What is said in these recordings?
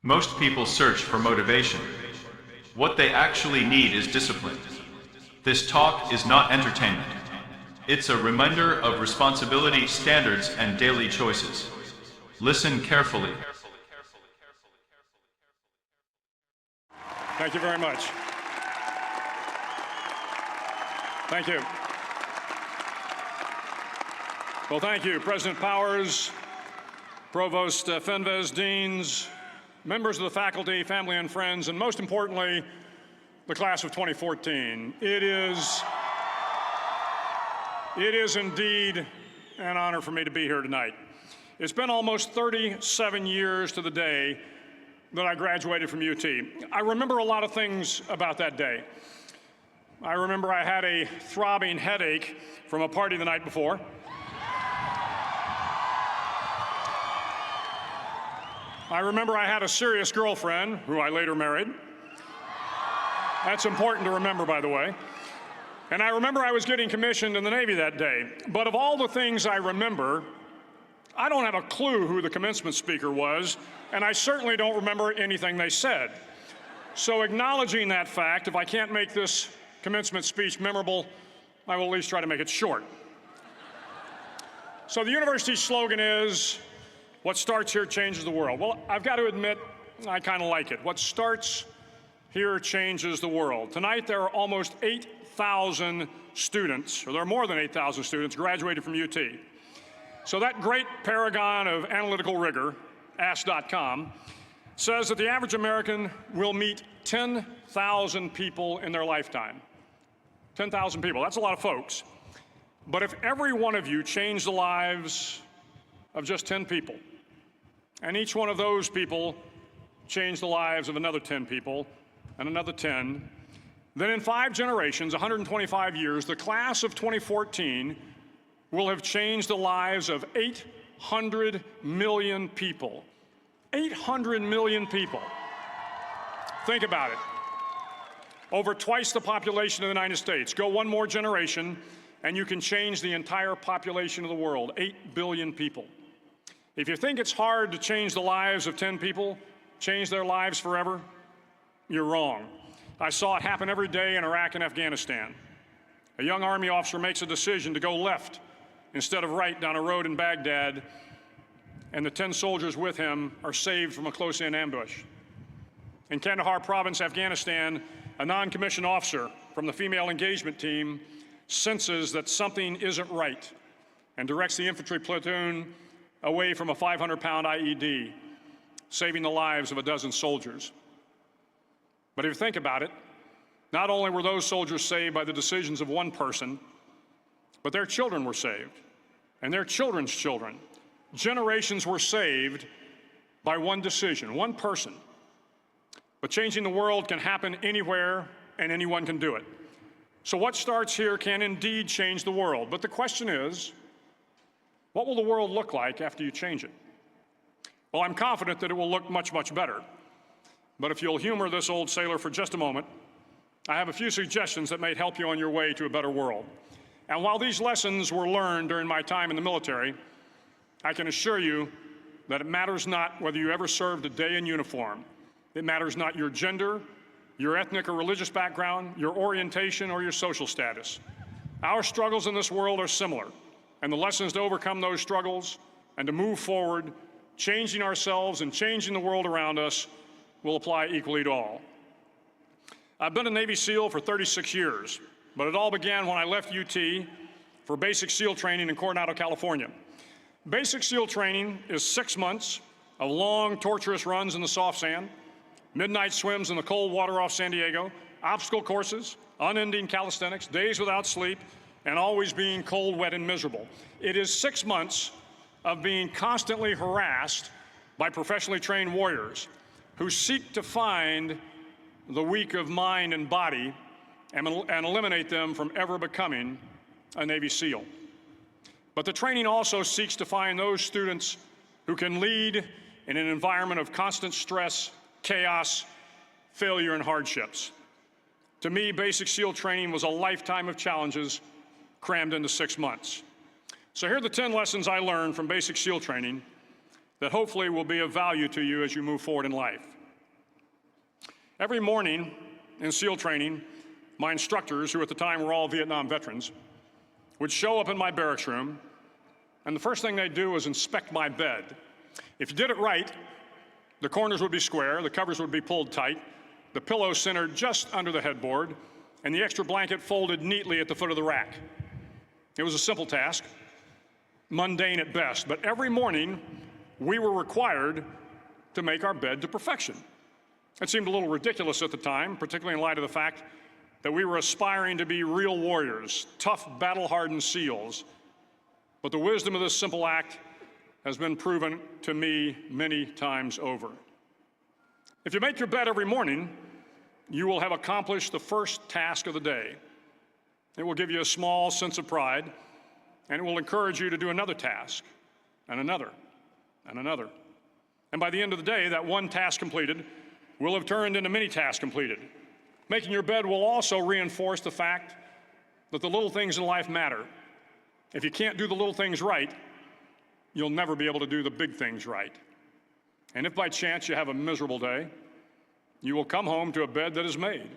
Most people search for motivation. What they actually need is discipline. This talk is not entertainment. It's a reminder of responsibility, standards, and daily choices. Listen carefully. Thank you very much. Thank you. Well, thank you, President Powers, Provost Fenves, deans, members of the faculty, family and friends, and most importantly, the class of 2014. It is indeed an honor for me to be here tonight. It's been almost 37 years to the day that I graduated from UT. I remember a lot of things about that day. I remember I had a throbbing headache from a party the night before. I remember I had a serious girlfriend, who I later married. That's important to remember, by the way. And I remember I was getting commissioned in the Navy that day. But of all the things I remember, I don't have a clue who the commencement speaker was, and I certainly don't remember anything they said. So acknowledging that fact, if I can't make this commencement speech memorable, I will at least try to make it short. So the university's slogan is, "What starts here changes the world." Well, I've got to admit, I kind of like it. What starts here changes the world. Tonight, there are almost 8,000 students, or there are more than 8,000 students graduated from UT. So that great paragon of analytical rigor, Ask.com, says that the average American will meet 10,000 people in their lifetime. 10,000 people, that's a lot of folks. But if every one of you changed the lives of just 10 people, and each one of those people changed the lives of another 10 people, and another 10, then in 5 generations, 125 years, the class of 2014 will have changed the lives of 800 million people. 800 million people. Think about it. Over twice the population of the United States. Go one more generation, and you can change the entire population of the world, 8 billion people. If you think it's hard to change the lives of 10 people, change their lives forever, you're wrong. I saw it happen every day in Iraq and Afghanistan. A young Army officer makes a decision to go left instead of right down a road in Baghdad, and the 10 soldiers with him are saved from a close-in ambush. In Kandahar province, Afghanistan, a non-commissioned officer from the female engagement team senses that something isn't right and directs the infantry platoon away from a 500-pound IED, saving the lives of a dozen soldiers. But if you think about it, not only were those soldiers saved by the decisions of one person, but their children were saved, and their children's children. Generations were saved by one decision, one person. But changing the world can happen anywhere, and anyone can do it. So what starts here can indeed change the world. But the question is, what will the world look like after you change it? Well, I'm confident that it will look much, much better. But if you'll humor this old sailor for just a moment, I have a few suggestions that may help you on your way to a better world. And while these lessons were learned during my time in the military, I can assure you that it matters not whether you ever served a day in uniform. It matters not your gender, your ethnic or religious background, your orientation, or your social status. Our struggles in this world are similar, and the lessons to overcome those struggles and to move forward, changing ourselves and changing the world around us, will apply equally to all. I've been a Navy SEAL for 36 years, but it all began when I left UT for basic SEAL training in Coronado, California. Basic SEAL training is 6 months of long, torturous runs in the soft sand, midnight swims in the cold water off San Diego, obstacle courses, unending calisthenics, days without sleep, and always being cold, wet, and miserable. It is 6 months of being constantly harassed by professionally trained warriors who seek to find the weak of mind and body and eliminate them from ever becoming a Navy SEAL. But the training also seeks to find those students who can lead in an environment of constant stress, chaos, failure, and hardships. To me, basic SEAL training was a lifetime of challenges crammed into 6 months. So here are the 10 lessons I learned from basic SEAL training that hopefully will be of value to you as you move forward in life. Every morning in SEAL training, my instructors, who at the time were all Vietnam veterans, would show up in my barracks room, and the first thing they'd do was inspect my bed. If you did it right, the corners would be square, the covers would be pulled tight, the pillow centered just under the headboard, and the extra blanket folded neatly at the foot of the rack. It was a simple task, mundane at best, but every morning we were required to make our bed to perfection. It seemed a little ridiculous at the time, particularly in light of the fact that we were aspiring to be real warriors, tough, battle-hardened SEALs. But the wisdom of this simple act has been proven to me many times over. If you make your bed every morning, you will have accomplished the first task of the day. It will give you a small sense of pride, and it will encourage you to do another task, and another, and another. And by the end of the day, that one task completed will have turned into many tasks completed. Making your bed will also reinforce the fact that the little things in life matter. If you can't do the little things right, you'll never be able to do the big things right. And if by chance you have a miserable day, you will come home to a bed that is made,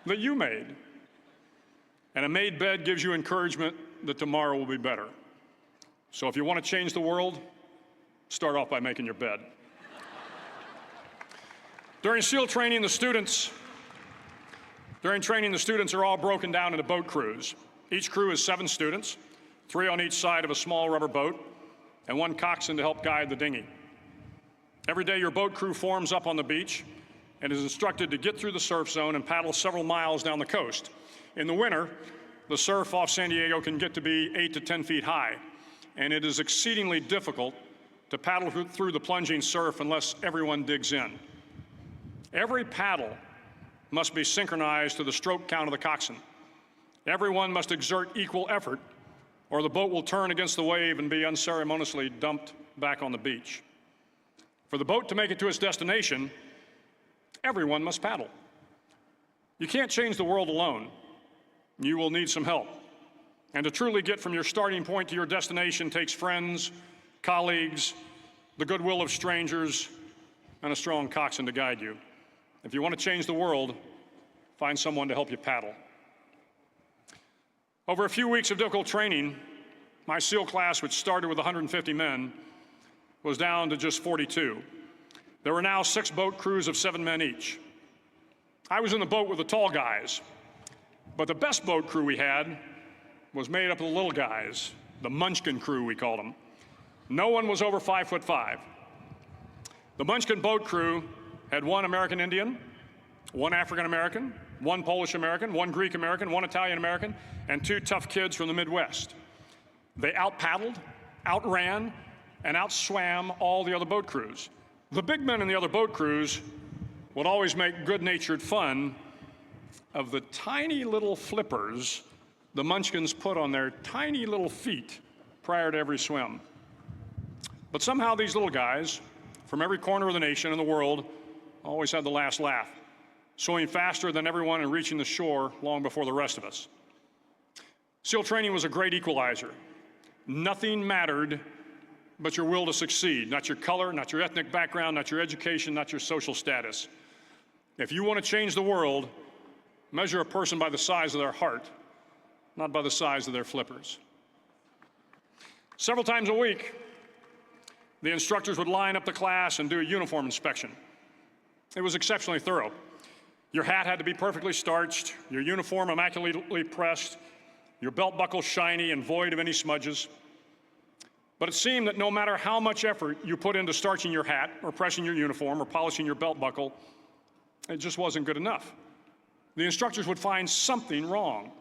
that you made. And a made bed gives you encouragement that tomorrow will be better. So if you want to change the world, start off by making your bed. During SEAL training, the students are all broken down into boat crews. Each crew is 7 students, 3 on each side of a small rubber boat, and 1 coxswain to help guide the dinghy. Every day, your boat crew forms up on the beach and is instructed to get through the surf zone and paddle several miles down the coast. In the winter, the surf off San Diego can get to be 8 to 10 feet high, and it is exceedingly difficult to paddle through the plunging surf unless everyone digs in. Every paddle must be synchronized to the stroke count of the coxswain. Everyone must exert equal effort, or the boat will turn against the wave and be unceremoniously dumped back on the beach. For the boat to make it to its destination, everyone must paddle. You can't change the world alone. You will need some help. And to truly get from your starting point to your destination takes friends, colleagues, the goodwill of strangers, and a strong coxswain to guide you. If you want to change the world, find someone to help you paddle. Over a few weeks of difficult training, my SEAL class, which started with 150 men, was down to just 42. There were now 6 boat crews of 7 men each. I was in the boat with the tall guys, but the best boat crew we had was made up of the little guys, the Munchkin crew, we called them. No one was over 5'5". The Munchkin boat crew had 1 American Indian, 1 African American, 1 Polish American, 1 Greek American, 1 Italian American, and 2 tough kids from the Midwest. They out-paddled, outran, and outswam all the other boat crews. The big men in the other boat crews would always make good-natured fun of the tiny little flippers the Munchkins put on their tiny little feet prior to every swim. But somehow these little guys from every corner of the nation and the world always had the last laugh, swimming faster than everyone and reaching the shore long before the rest of us. SEAL training was a great equalizer. Nothing mattered but your will to succeed, not your color, not your ethnic background, not your education, not your social status. If you want to change the world, measure a person by the size of their heart, not by the size of their flippers. Several times a week, the instructors would line up the class and do a uniform inspection. It was exceptionally thorough. Your hat had to be perfectly starched, your uniform immaculately pressed, your belt buckle shiny and void of any smudges. But it seemed that no matter how much effort you put into starching your hat or pressing your uniform or polishing your belt buckle, it just wasn't good enough. The instructors would find something wrong.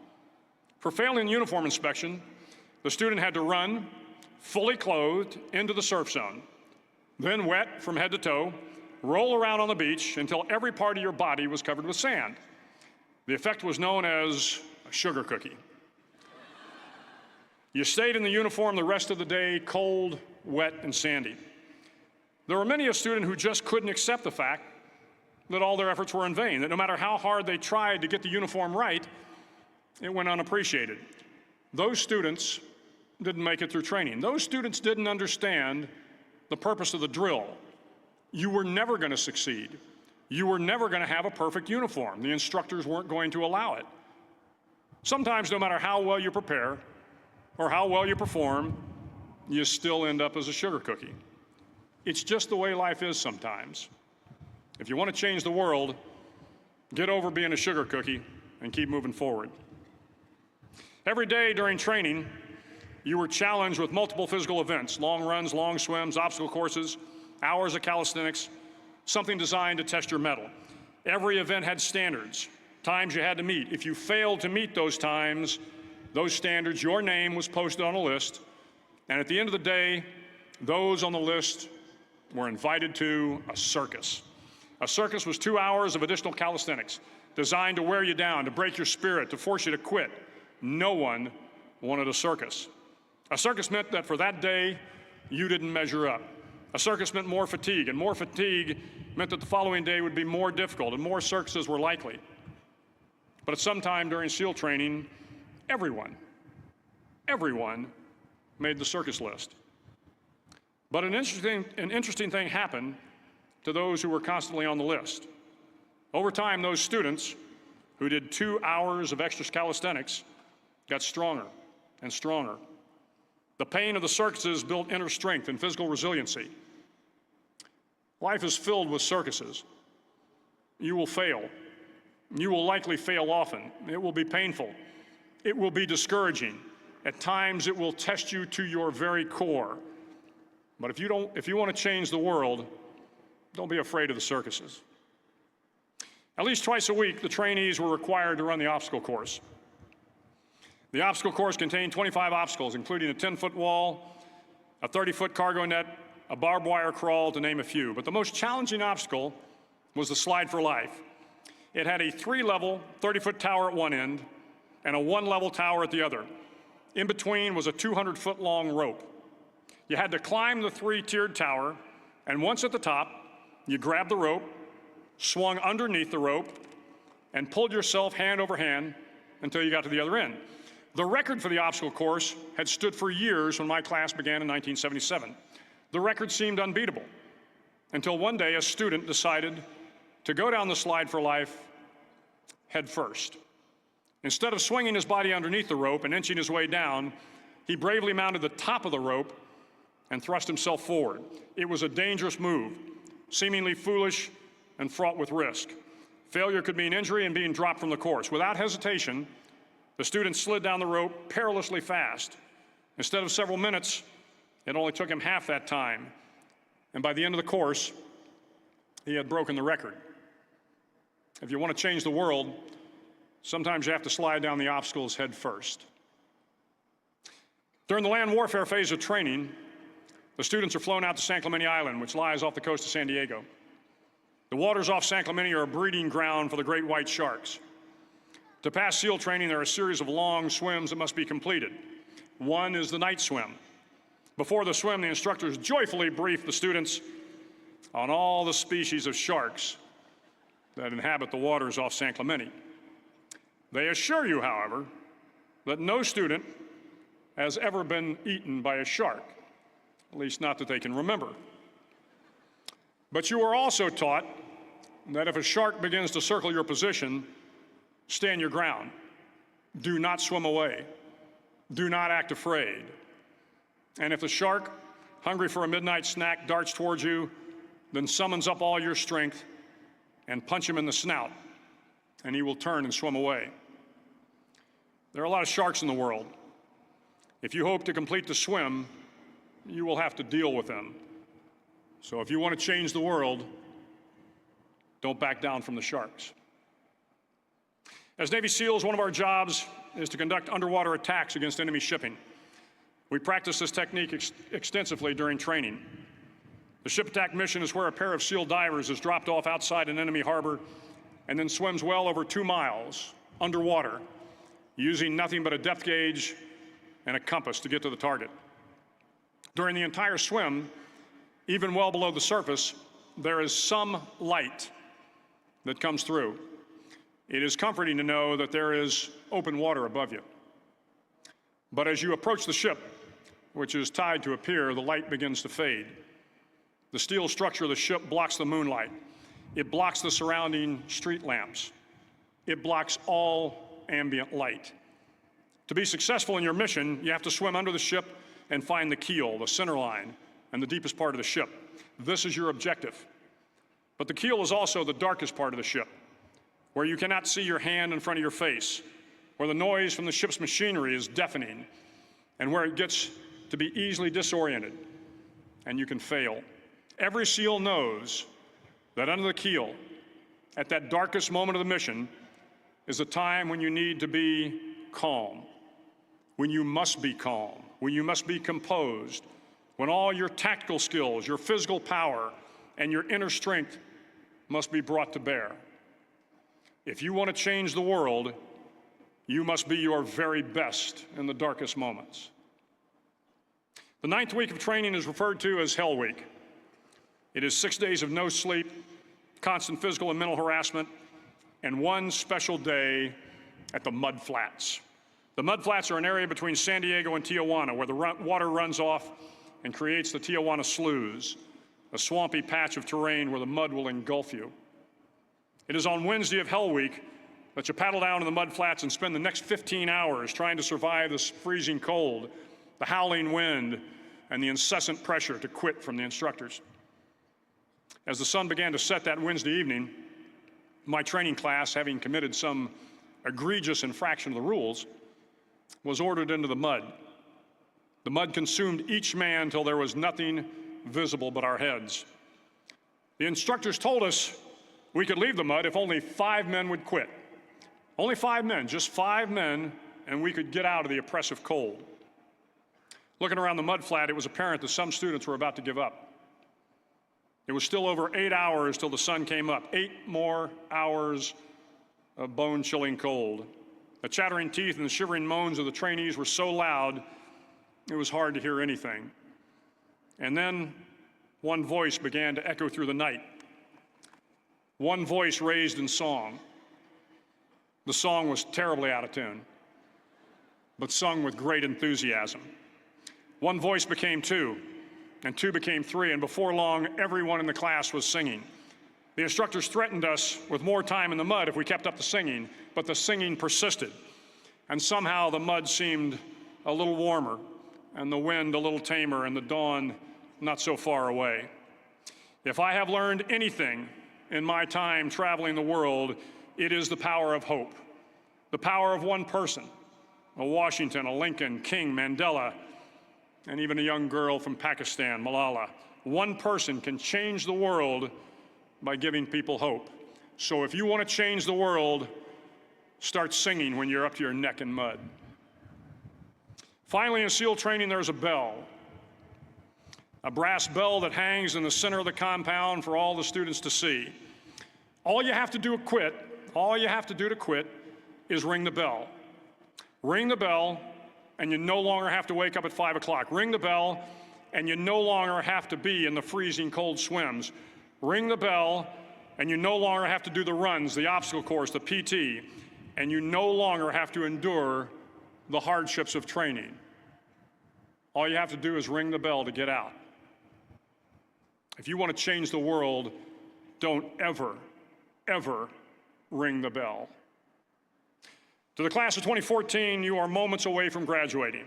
For failing the uniform inspection, the student had to run, fully clothed, into the surf zone, then wet from head to toe, roll around on the beach until every part of your body was covered with sand. The effect was known as a sugar cookie. You stayed in the uniform the rest of the day, cold, wet, and sandy. There were many a student who just couldn't accept the fact that all their efforts were in vain, that no matter how hard they tried to get the uniform right, it went unappreciated. Those students didn't make it through training. Those students didn't understand the purpose of the drill. You were never going to succeed. You were never going to have a perfect uniform. The instructors weren't going to allow it. Sometimes, no matter how well you prepare or how well you perform, you still end up as a sugar cookie. It's just the way life is sometimes. If you want to change the world, get over being a sugar cookie and keep moving forward. Every day during training, you were challenged with multiple physical events: long runs, long swims, obstacle courses, hours of calisthenics, something designed to test your mettle. Every event had standards, times you had to meet. If you failed to meet those times, those standards, your name was posted on a list, and at the end of the day, those on the list were invited to a circus. A circus was 2 hours of additional calisthenics, designed to wear you down, to break your spirit, to force you to quit. No one wanted a circus. A circus meant that for that day, you didn't measure up. A circus meant more fatigue, and more fatigue meant that the following day would be more difficult, and more circuses were likely. But at some time during SEAL training, everyone made the circus list. But an interesting thing happened to those who were constantly on the list. Over time, those students who did 2 hours of extra calisthenics got stronger and stronger. The pain of the circuses built inner strength and physical resiliency. Life is filled with circuses. You will fail. You will likely fail often. It will be painful. It will be discouraging. At times, it will test you to your very core. But if you want to change the world, don't be afraid of the circuses. At least twice a week, the trainees were required to run the obstacle course. The obstacle course contained 25 obstacles, including a 10-foot wall, a 30-foot cargo net, a barbed wire crawl, to name a few. But the most challenging obstacle was the slide for life. It had a 3-level, 30-foot tower at one end and a 1-level tower at the other. In between was a 200-foot-long rope. You had to climb the 3-tiered tower, and once at the top, you grabbed the rope, swung underneath the rope, and pulled yourself hand over hand until you got to the other end. The record for the obstacle course had stood for years when my class began in 1977. The record seemed unbeatable until one day a student decided to go down the slide for life head first. Instead of swinging his body underneath the rope and inching his way down, he bravely mounted the top of the rope and thrust himself forward. It was a dangerous move, seemingly foolish and fraught with risk. Failure could mean injury and being dropped from the course. Without hesitation, the student slid down the rope perilously fast. Instead of several minutes, it only took him half that time. And by the end of the course, he had broken the record. If you want to change the world, sometimes you have to slide down the obstacles head first. During the land warfare phase of training, the students are flown out to San Clemente Island, which lies off the coast of San Diego. The waters off San Clemente are a breeding ground for the great white sharks. To pass SEAL training, there are a series of long swims that must be completed. One is the night swim. Before the swim, the instructors joyfully brief the students on all the species of sharks that inhabit the waters off San Clemente. They assure you, however, that no student has ever been eaten by a shark, at least not that they can remember. But you are also taught that if a shark begins to circle your position, stand your ground. Do not swim away. Do not act afraid. And if the shark, hungry for a midnight snack, darts towards you, then summons up all your strength and punch him in the snout, and he will turn and swim away. There are a lot of sharks in the world. If you hope to complete the swim, you will have to deal with them. So if you want to change the world, don't back down from the sharks. As Navy SEALs, one of our jobs is to conduct underwater attacks against enemy shipping. We practice this technique extensively during training. The ship attack mission is where a pair of SEAL divers is dropped off outside an enemy harbor and then swims well over 2 miles underwater, using nothing but a depth gauge and a compass to get to the target. During the entire swim, even well below the surface, there is some light that comes through. It is comforting to know that there is open water above you. But as you approach the ship, which is tied to a pier, the light begins to fade. The steel structure of the ship blocks the moonlight. It blocks the surrounding street lamps. It blocks all ambient light. To be successful in your mission, you have to swim under the ship and find the keel, the center line, and the deepest part of the ship. This is your objective. But the keel is also the darkest part of the ship, where you cannot see your hand in front of your face, where the noise from the ship's machinery is deafening, and where it gets to be easily disoriented, and you can fail. Every SEAL knows that under the keel, at that darkest moment of the mission, is a time when you need to be calm, when you must be calm, when you must be composed, when all your tactical skills, your physical power, and your inner strength must be brought to bear. If you want to change the world, you must be your very best in the darkest moments. The 9th week of training is referred to as Hell Week. It is 6 days of no sleep, constant physical and mental harassment, and one special day at the Mud Flats. The Mud Flats are an area between San Diego and Tijuana where the water runs off and creates the Tijuana Sloughs, a swampy patch of terrain where the mud will engulf you. It is on Wednesday of Hell Week that you paddle down to the Mud Flats and spend the next 15 hours trying to survive this freezing cold, the howling wind, and the incessant pressure to quit from the instructors. As the sun began to set that Wednesday evening, my training class, having committed some egregious infraction of the rules, was ordered into the mud. The mud consumed each man till there was nothing visible but our heads. The instructors told us we could leave the mud if only 5 men would quit. Only 5 men, just 5 men, and we could get out of the oppressive cold. Looking around the mud flat, it was apparent that some students were about to give up. It was still over 8 hours till the sun came up. 8 more hours of bone-chilling cold. The chattering teeth and the shivering moans of the trainees were so loud, it was hard to hear anything. And then one voice began to echo through the night. One voice raised in song. The song was terribly out of tune, but sung with great enthusiasm. One voice became 2, and 2 became 3, and before long, everyone in the class was singing. The instructors threatened us with more time in the mud if we kept up the singing, but the singing persisted. And somehow the mud seemed a little warmer, and the wind a little tamer, and the dawn not so far away. If I have learned anything in my time traveling the world, it is the power of hope. The power of one person, a Washington, a Lincoln, King, Mandela, and even a young girl from Pakistan, Malala. One person can change the world by giving people hope. So if you want to change the world, start singing when you're up to your neck in mud. Finally, in SEAL training, there's a bell. A brass bell that hangs in the center of the compound for all the students to see. All you have to do to quit is ring the bell. Ring the bell, and you no longer have to wake up at 5 o'clock. Ring the bell, and you no longer have to be in the freezing cold swims. Ring the bell, and you no longer have to do the runs, the obstacle course, the PT, and you no longer have to endure the hardships of training. All you have to do is ring the bell to get out. If you want to change the world, don't ever, ever ring the bell. To the class of 2014, you are moments away from graduating,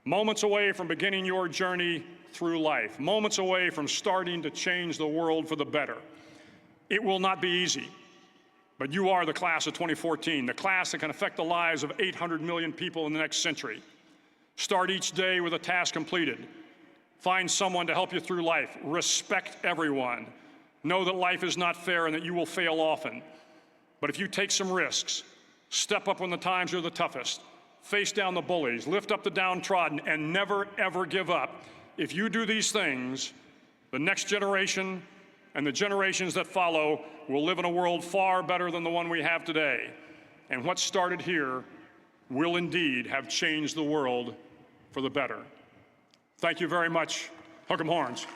moments away from beginning your journey through life, moments away from starting to change the world for the better. It will not be easy, but you are the class of 2014, the class that can affect the lives of 800 million people in the next century. Start each day with a task completed. Find someone to help you through life. Respect everyone. Know that life is not fair and that you will fail often. But if you take some risks, step up when the times are the toughest, face down the bullies, lift up the downtrodden, and never, ever give up. If you do these things, the next generation and the generations that follow will live in a world far better than the one we have today. And what started here will indeed have changed the world for the better. Thank you very much. Hook 'em horns.